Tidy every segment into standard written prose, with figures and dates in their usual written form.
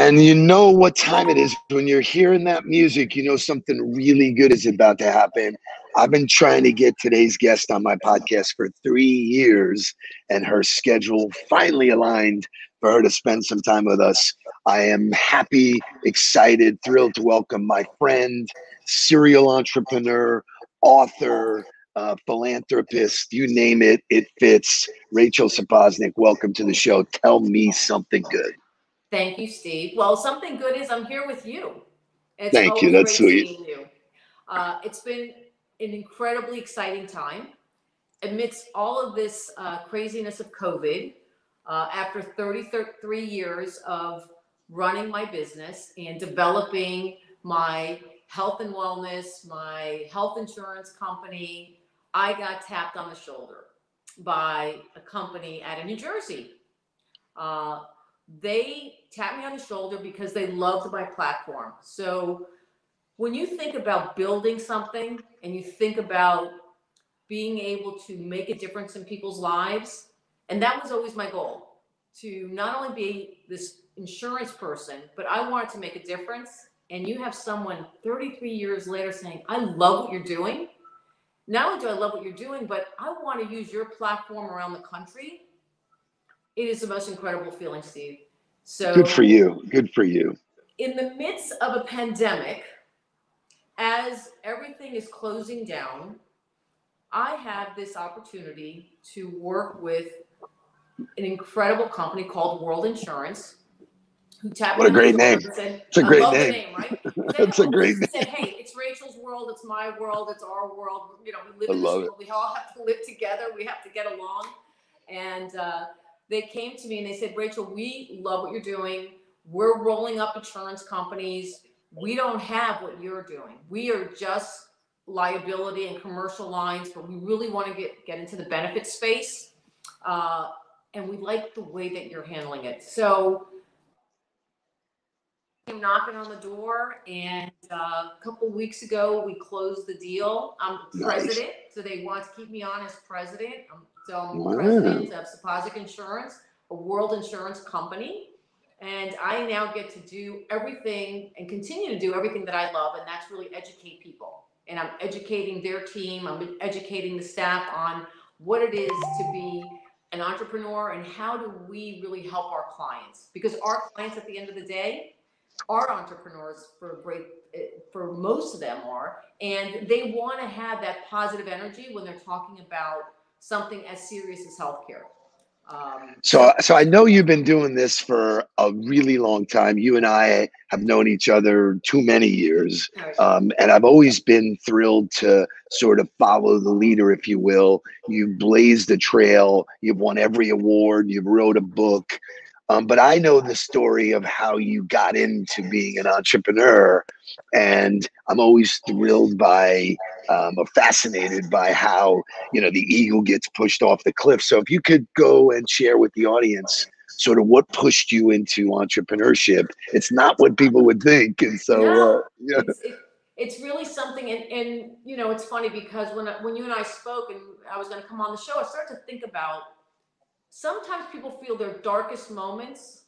And you know what time it is when you're hearing that music, you know something really good is about to happen. I've been trying to get today's guest on my podcast for 3 years, and her schedule finally aligned for her to spend some time with us. I am happy, excited, thrilled to welcome my friend, serial entrepreneur, author, philanthropist, you name it, it fits. Rachel Sapoznik, welcome to the show. Tell me something good. Thank you, Steve. Well, something good is I'm here with you. It's Thank you. always That's great sweet. seeing you. It's been an incredibly exciting time amidst all of this craziness of COVID. After 33 years of running my business and developing my health and wellness, my health insurance company, I got tapped on the shoulder by a company out of New Jersey. They tapped me on the shoulder because they loved my platform. So when you think about building something and you think about being able to make a difference in people's lives, and that was always my goal, to not only be this insurance person, but I wanted to make a difference. And you have someone 33 years later saying, I love what you're doing. Not only do I love what you're doing, but I want to use your platform around the country. It is the most incredible feeling, Steve. So good for you. Good for you. In the midst of a pandemic, as everything is closing down, I have this opportunity to work with an incredible company called World Insurance, who tapped What me a on the great shoulder name. and said, It's a I great love name. the name, right? It's a great name. Said, hey, it's Rachel's world, it's my world, it's our world. You know, we live in I this love world. it. We all have to live together. We have to get along. And they came to me and they said, Rachel, we love what you're doing. We're rolling up insurance companies. We don't have what you're doing. We are just liability and commercial lines, but we really want to get into the benefit space. And we like the way that you're handling it. So came knocking on the door, and a couple weeks ago we closed the deal. I'm the president, so they want to keep me on as president. I'm president of Sapoznik Insurance, a world insurance company, and I now get to do everything and continue to do everything that I love, and that's really educate people. And I'm educating their team. I'm educating the staff on what it is to be an entrepreneur and how do we really help our clients, because our clients at the end of the day are entrepreneurs for most of them are, and they want to have that positive energy when they're talking about something as serious as healthcare. So I know you've been doing this for a really long time. You and I have known each other too many years. And I've always been thrilled to sort of follow the leader, if you will. You've blazed the trail. You've won every award. You've wrote a book. But I know the story of how you got into being an entrepreneur. And I'm always thrilled by or fascinated by how, you know, the eagle gets pushed off the cliff. So if you could go and share with the audience sort of what pushed you into entrepreneurship. It's not what people would think. And so, yeah. It's really something. And, you know, it's funny because when you and I spoke and I was going to come on the show, I started to think about sometimes people feel their darkest moments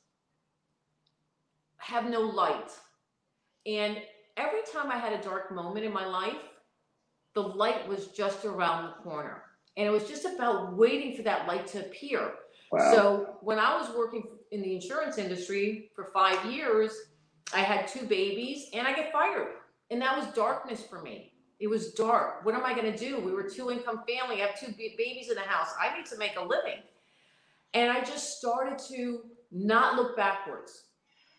have no light. And every time I had a dark moment in my life, the light was just around the corner. And it was just about waiting for that light to appear. Wow. So when I was working in the insurance industry for 5 years, I had 2 babies and I get fired. And that was darkness for me. It was dark. What am I going to do? We were a 2-income family. I have 2 babies in the house. I need to make a living. And I just started to not look backwards.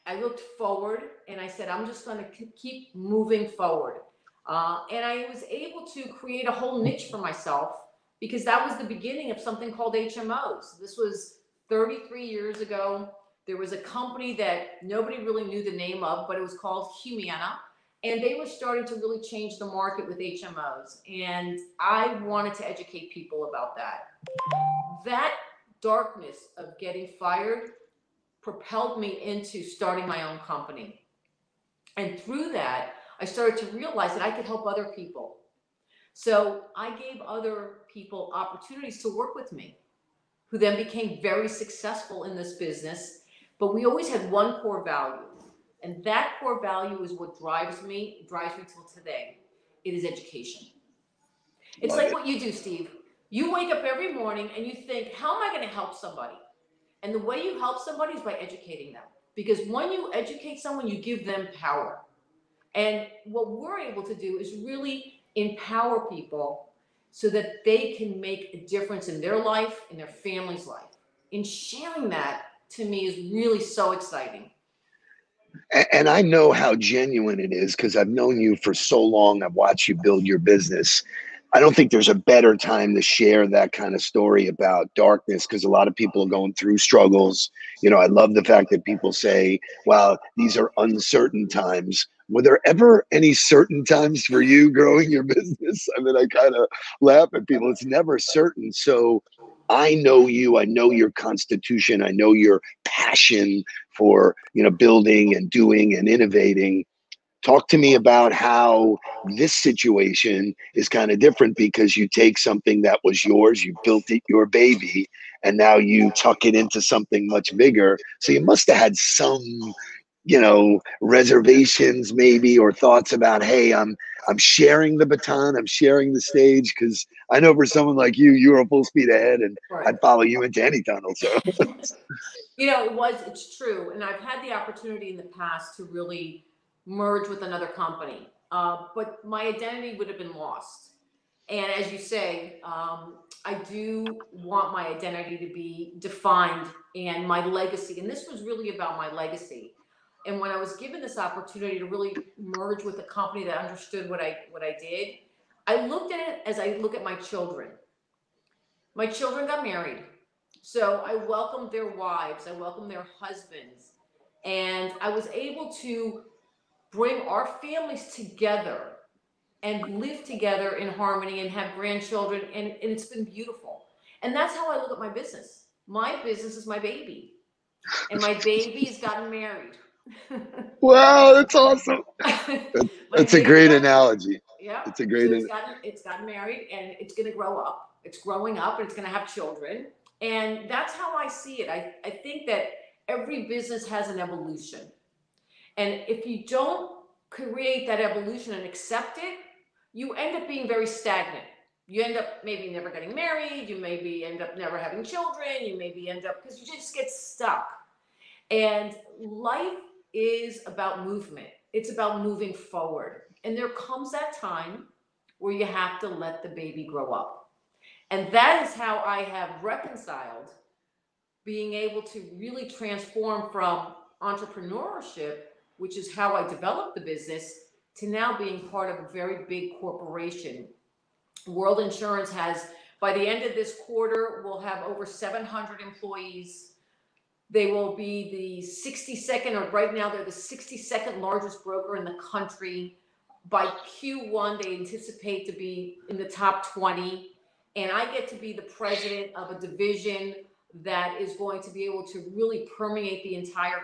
I looked forward and I said, I'm just going to keep moving forward. And I was able to create a whole niche for myself because that was the beginning of something called HMOs. This was 33 years ago. There was a company that nobody really knew the name of, but it was called Humana. And they were starting to really change the market with HMOs. And I wanted to educate people about that. That darkness of getting fired propelled me into starting my own company. And through that, I started to realize that I could help other people. So I gave other people opportunities to work with me, who then became very successful in this business. But we always had one core value. And that core value is what drives me till today. It is education. It's like what you do, Steve. You wake up every morning and you think, how am I going to help somebody? And the way you help somebody is by educating them. Because when you educate someone, you give them power. And what we're able to do is really empower people so that they can make a difference in their life, in their family's life. And sharing that, to me, is really so exciting. And I know how genuine it is because I've known you for so long. I've watched you build your business. I don't think there's a better time to share that kind of story about darkness because a lot of people are going through struggles. You know, I love the fact that people say, well, these are uncertain times. Were there ever any certain times for you growing your business? I mean, I kind of laugh at people. It's never certain. So I know you, I know your constitution, I know your passion for, you know, building and doing and innovating. Talk to me about how this situation is kind of different because you take something that was yours, you built it your baby, and now you tuck it into something much bigger. So you must have had some, you know, reservations maybe or thoughts about, hey, I'm sharing the baton, I'm sharing the stage, because I know for someone like you, you're full speed ahead, and I'd follow you into any tunnel. So you know, it's true, and I've had the opportunity in the past to really merge with another company, but my identity would have been lost. And as you say, I do want my identity to be defined and my legacy. And this was really about my legacy. And when I was given this opportunity to really merge with a company that understood what I did, I looked at it as I look at my children. My children got married. So I welcomed their wives, I welcomed their husbands, and I was able to bring our families together and live together in harmony and have grandchildren, and it's been beautiful. And that's how I look at my business. My business is my baby, and my baby's gotten married. wow, that's awesome. That's a great analogy. Yeah, it's a great. So it's gotten married, and it's going to grow up. It's growing up, and it's going to have children, and that's how I see it. I think that every business has an evolution, and if you don't create that evolution and accept it, you end up being very stagnant. You end up maybe never getting married, you maybe end up never having children, you maybe end up, because you just get stuck. And life is about movement, it's about moving forward. And there comes that time where you have to let the baby grow up. And that is how I have reconciled being able to really transform from entrepreneurship, which is how I developed the business, to now being part of a very big corporation. World Insurance has, by the end of this quarter, we'll have over 700 employees. They will be the 62nd, or right now they're the 62nd largest broker in the country. By Q1, they anticipate to be in the top 20. And I get to be the president of a division that is going to be able to really permeate the entire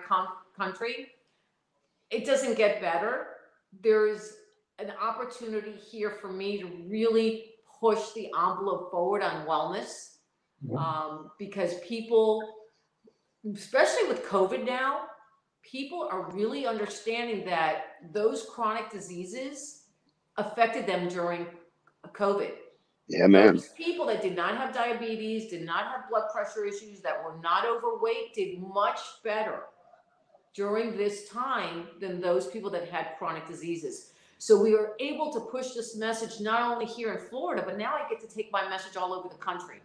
country. It doesn't get better. There's an opportunity here for me to really push the envelope forward on wellness, because people, especially with COVID now, people are really understanding that those chronic diseases affected them during COVID. Yeah, man. Those people that did not have diabetes, did not have blood pressure issues, that were not overweight, did much better during this time than those people that had chronic diseases. So we were able to push this message not only here in Florida, but now I get to take my message all over the country.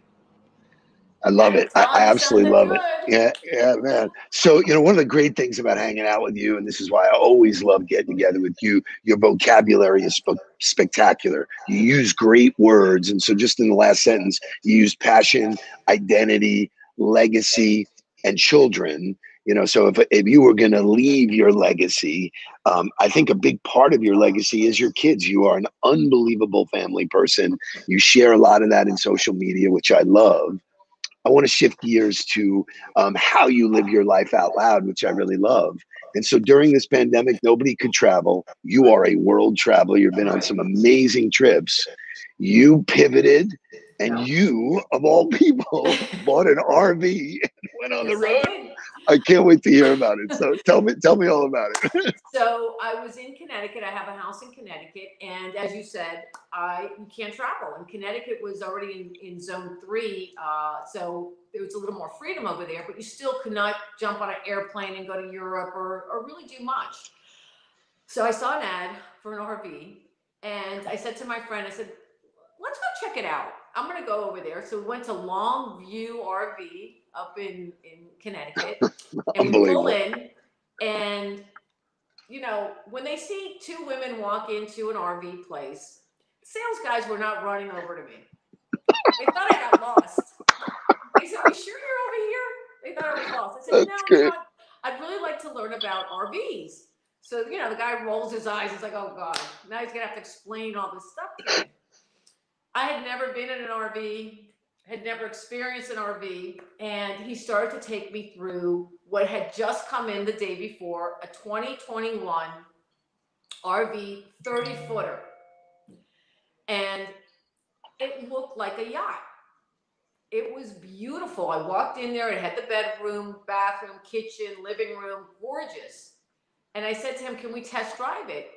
I love it. I absolutely love it. Yeah, man. So, you know, one of the great things about hanging out with you, and this is why I always love getting together with you, your vocabulary is spectacular. You use great words. And so just in the last sentence, you used passion, identity, legacy, and children. You know, so if you were going to leave your legacy, I think a big part of your legacy is your kids. You are an unbelievable family person. You share a lot of that in social media, which I love. I want to shift gears to how you live your life out loud, which I really love. And so during this pandemic, nobody could travel. You are a world traveler. You've been on some amazing trips. You pivoted, and you, of all people, bought an RV and went on the road. I can't wait to hear about it. So tell me all about it. So I was in Connecticut. I have a house in Connecticut, and as you said, you can't travel. And Connecticut was already in zone 3, so there was a little more freedom over there. But you still could not jump on an airplane and go to Europe or really do much. So I saw an ad for an RV, and I said to my friend, I said, let's go check it out. I'm going to go over there. So we went to Longview RV up in Connecticut, and we pull in, and when they see 2 women walk into an RV place, sales guys were not running over to me. They thought I got lost. They said, "Are you sure you're over here?" They thought I was lost. I said, "No, you know what? I'd really like to learn about RVs." So, the guy rolls his eyes. He's like, "Oh, God, now he's going to have to explain all this stuff to me." I had never been in an RV, had never experienced an RV, and he started to take me through what had just come in the day before, a 2021 RV 30-footer. And it looked like a yacht. It was beautiful. I walked in there, it had the bedroom, bathroom, kitchen, living room, gorgeous. And I said to him, "Can we test drive it?"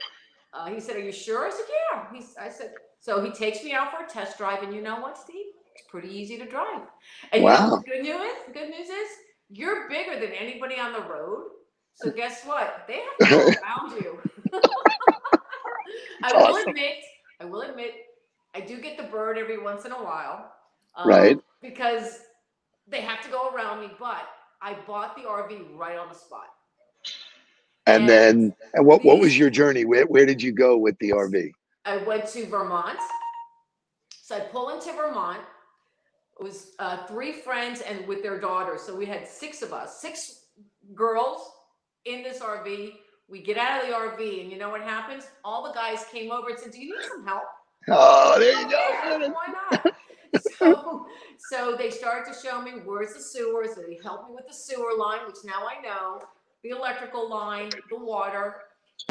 He said, "Are you sure?" I said, "Yeah." I said, so he takes me out for a test drive, and you know what, Steve? It's pretty easy to drive. And you know what the good news is? The good news is you're bigger than anybody on the road. So guess what? They have to go around you. I will admit, I do get the bird every once in a while. Right. Because they have to go around me, but I bought the RV right on the spot. And what was your journey? Where did you go with the RV? I went to Vermont. So I pull into Vermont. It was 3 friends and with their daughters. So we had 6 of us, 6 girls in this RV. We get out of the RV, and you know what happens? All the guys came over and said, "Do you need some help?" Oh, there you go. Yeah, why not? So they started to show me where's the sewer. So they helped me with the sewer line, which now I know, the electrical line, the water.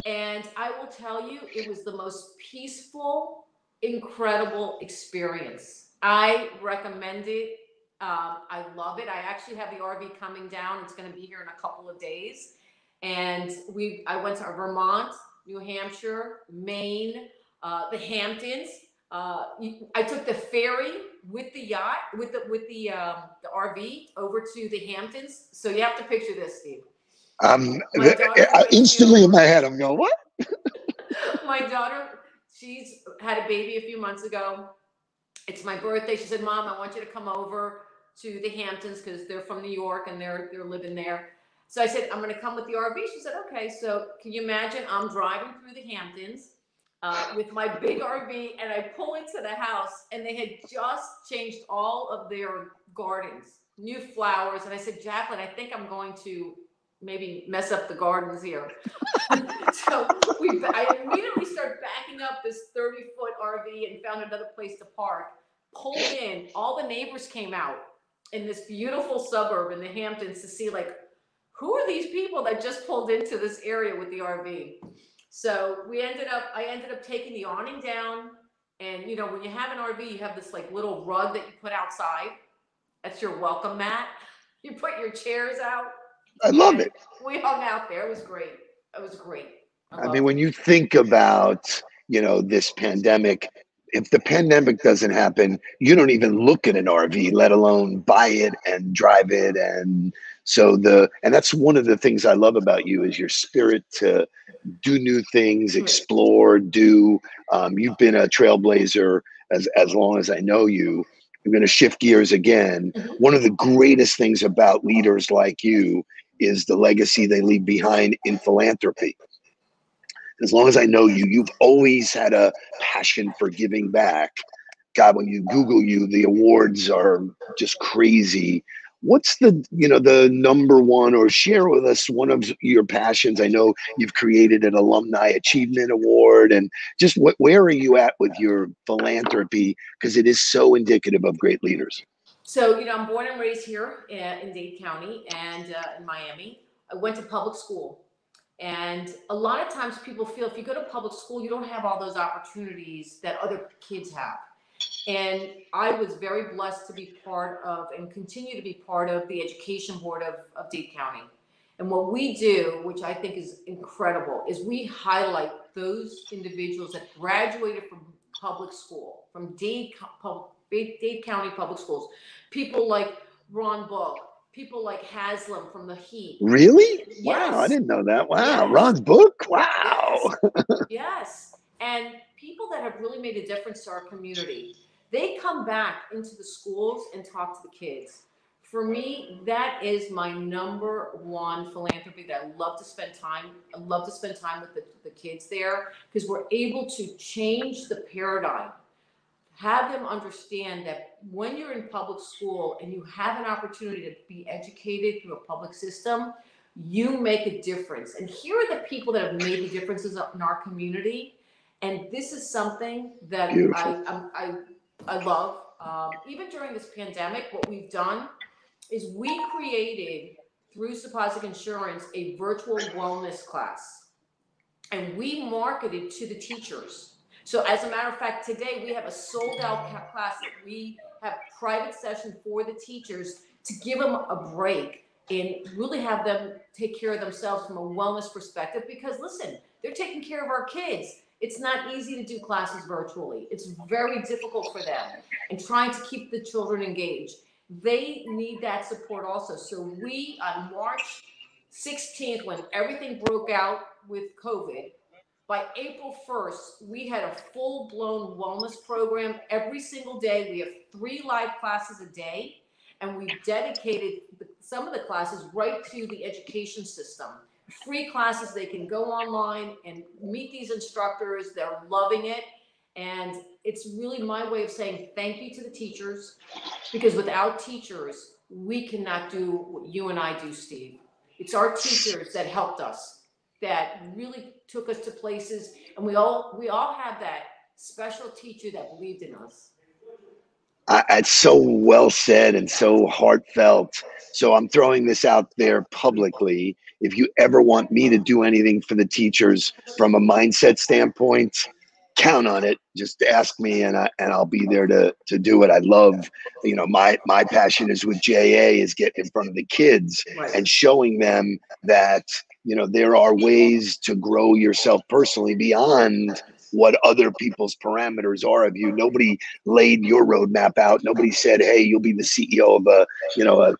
And I will tell you, it was the most peaceful, incredible experience. I recommend it. I love it. I actually have the RV coming down. It's going to be here in a couple of days. And I went to Vermont, New Hampshire, Maine, the Hamptons. I took the ferry with the yacht, with the RV over to the Hamptons. So you have to picture this, Steve. Instantly in my head, I'm going, what? My daughter, she's had a baby a few months ago. It's my birthday. She said, "Mom, I want you to come over to the Hamptons," because they're from New York and they're living there. So I said, "I'm going to come with the RV." She said, "Okay." So can you imagine? I'm driving through the Hamptons with my big RV, and I pull into the house, and they had just changed all of their gardens, new flowers. And I said, "Jacqueline, I think I'm going to maybe mess up the gardens here." So I immediately start backing up this 30-foot RV and found another place to park. Pulled in, all the neighbors came out in this beautiful suburb in the Hamptons to see, like, who are these people that just pulled into this area with the RV? So I ended up taking the awning down, and when you have an RV, you have this like little rug that you put outside. That's your welcome mat. You put your chairs out. I love it. We hung out there. It was great. It was great. I mean, when you think about, this pandemic, if the pandemic doesn't happen, you don't even look at an RV, let alone buy it and drive it. And so that's one of the things I love about you is your spirit to do new things, explore, you've been a trailblazer as long as I know you. I'm going to shift gears again. One of the greatest things about leaders like you is the legacy they leave behind in philanthropy. As long as I know you, you've always had a passion for giving back. God, when you Google you, the awards are just crazy. What's the number one, or share with us one of your passions? I know you've created an Alumni Achievement Award, and just where are you at with your philanthropy? Because it is so indicative of great leaders. So, I'm born and raised here in Dade County and in Miami. I went to public school. And a lot of times people feel if you go to public school, you don't have all those opportunities that other kids have. And I was very blessed to be part of and continue to be part of the education board of Dade County. And what we do, which I think is incredible, is we highlight those individuals that graduated from public school, from Dade County Public Schools. People like Ron Book, people like Haslam from the Heat. Really? Yes. Wow, I didn't know that. Wow, yes. Ron's book? Wow. Yes. yes. And people that have really made a difference to our community, they come back into the schools and talk to the kids. For me, that is my number one philanthropy that I love to spend time. I love to spend time with the kids there because we're able to change the paradigm. Have them understand that when you're in public school and you have an opportunity to be educated through a public system, you make a difference. And here are the people that have made the differences in our community. And this is something that I love. Even during this pandemic, what we've done is we created, through Sapoznik Insurance, a virtual wellness class. And we marketed to the teachers. So as a matter of fact, today we have a sold out class that we have private session for the teachers to give them a break and really have them take care of themselves from a wellness perspective. Because listen, they're taking care of our kids. It's not easy to do classes virtually. It's very difficult for them, and trying to keep the children engaged. They need that support also. So we, on March 16th, when everything broke out with COVID, by April 1st, we had a full-blown wellness program every single day. We have 3 live classes a day, and we dedicated some of the classes right to the education system. Free classes, they can go online and meet these instructors. They're loving it. And it's really my way of saying thank you to the teachers, because without teachers, we cannot do what you and I do, Steve. It's our teachers that helped us, that really took us to places, and we all have that special teacher that believed in us. It's so well said and so heartfelt. So I'm throwing this out there publicly. If you ever want me to do anything for the teachers from a mindset standpoint, count on it. Just ask me, and I'll be there to do it. I love, my passion is with JA, is getting in front of the kids and showing them that there are ways to grow yourself personally beyond what other people's parameters are of you. Nobody laid your roadmap out. Nobody said, hey, you'll be the CEO of a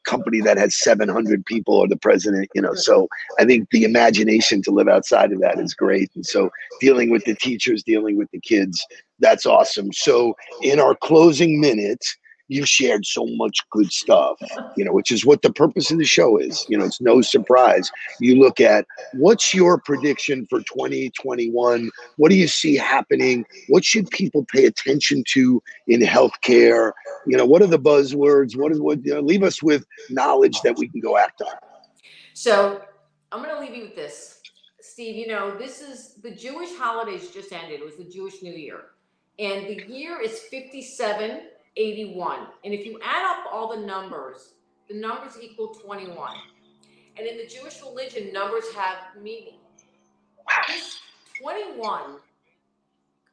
company that has 700 people, or the president, So I think the imagination to live outside of that is great. And so dealing with the teachers, dealing with the kids, that's awesome. So in our closing minute, you've shared so much good stuff, which is what the purpose of the show is. It's no surprise. You look at, what's your prediction for 2021? What do you see happening? What should people pay attention to in healthcare? What are the buzzwords? Leave us with knowledge that we can go act on. So I'm going to leave you with this, Steve. This is the Jewish holidays just ended. It was the Jewish New Year. And the year is 5781. And if you add up all the numbers equal 21. And in the Jewish religion, numbers have meaning. This 21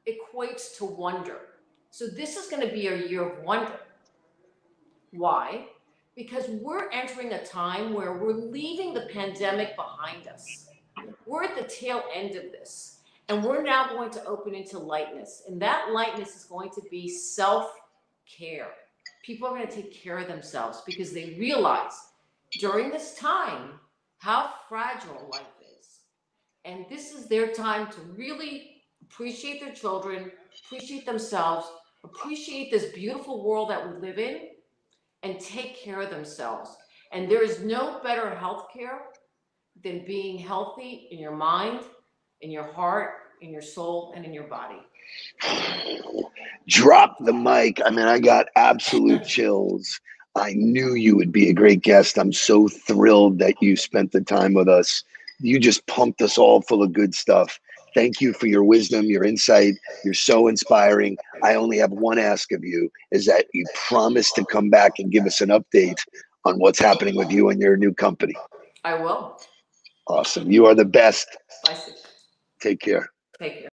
equates to wonder. So this is going to be a year of wonder. Why? Because we're entering a time where we're leaving the pandemic behind us. We're at the tail end of this. And we're now going to open into lightness. And that lightness is going to be self-care. People are going to take care of themselves because they realize during this time how fragile life is. And this is their time to really appreciate their children, appreciate themselves, appreciate this beautiful world that we live in, and take care of themselves. And there is no better healthcare than being healthy in your mind, in your heart, in your soul, and in your body. Drop the mic. I got absolute chills. I knew you would be a great guest. I'm so thrilled that you spent the time with us. You just pumped us all full of good stuff. Thank you for your wisdom, your insight. You're so inspiring. I only have one ask of you, is that you promise to come back and give us an update on what's happening with you and your new company. I will. Awesome. You are the best. Bye. Take care. Take care.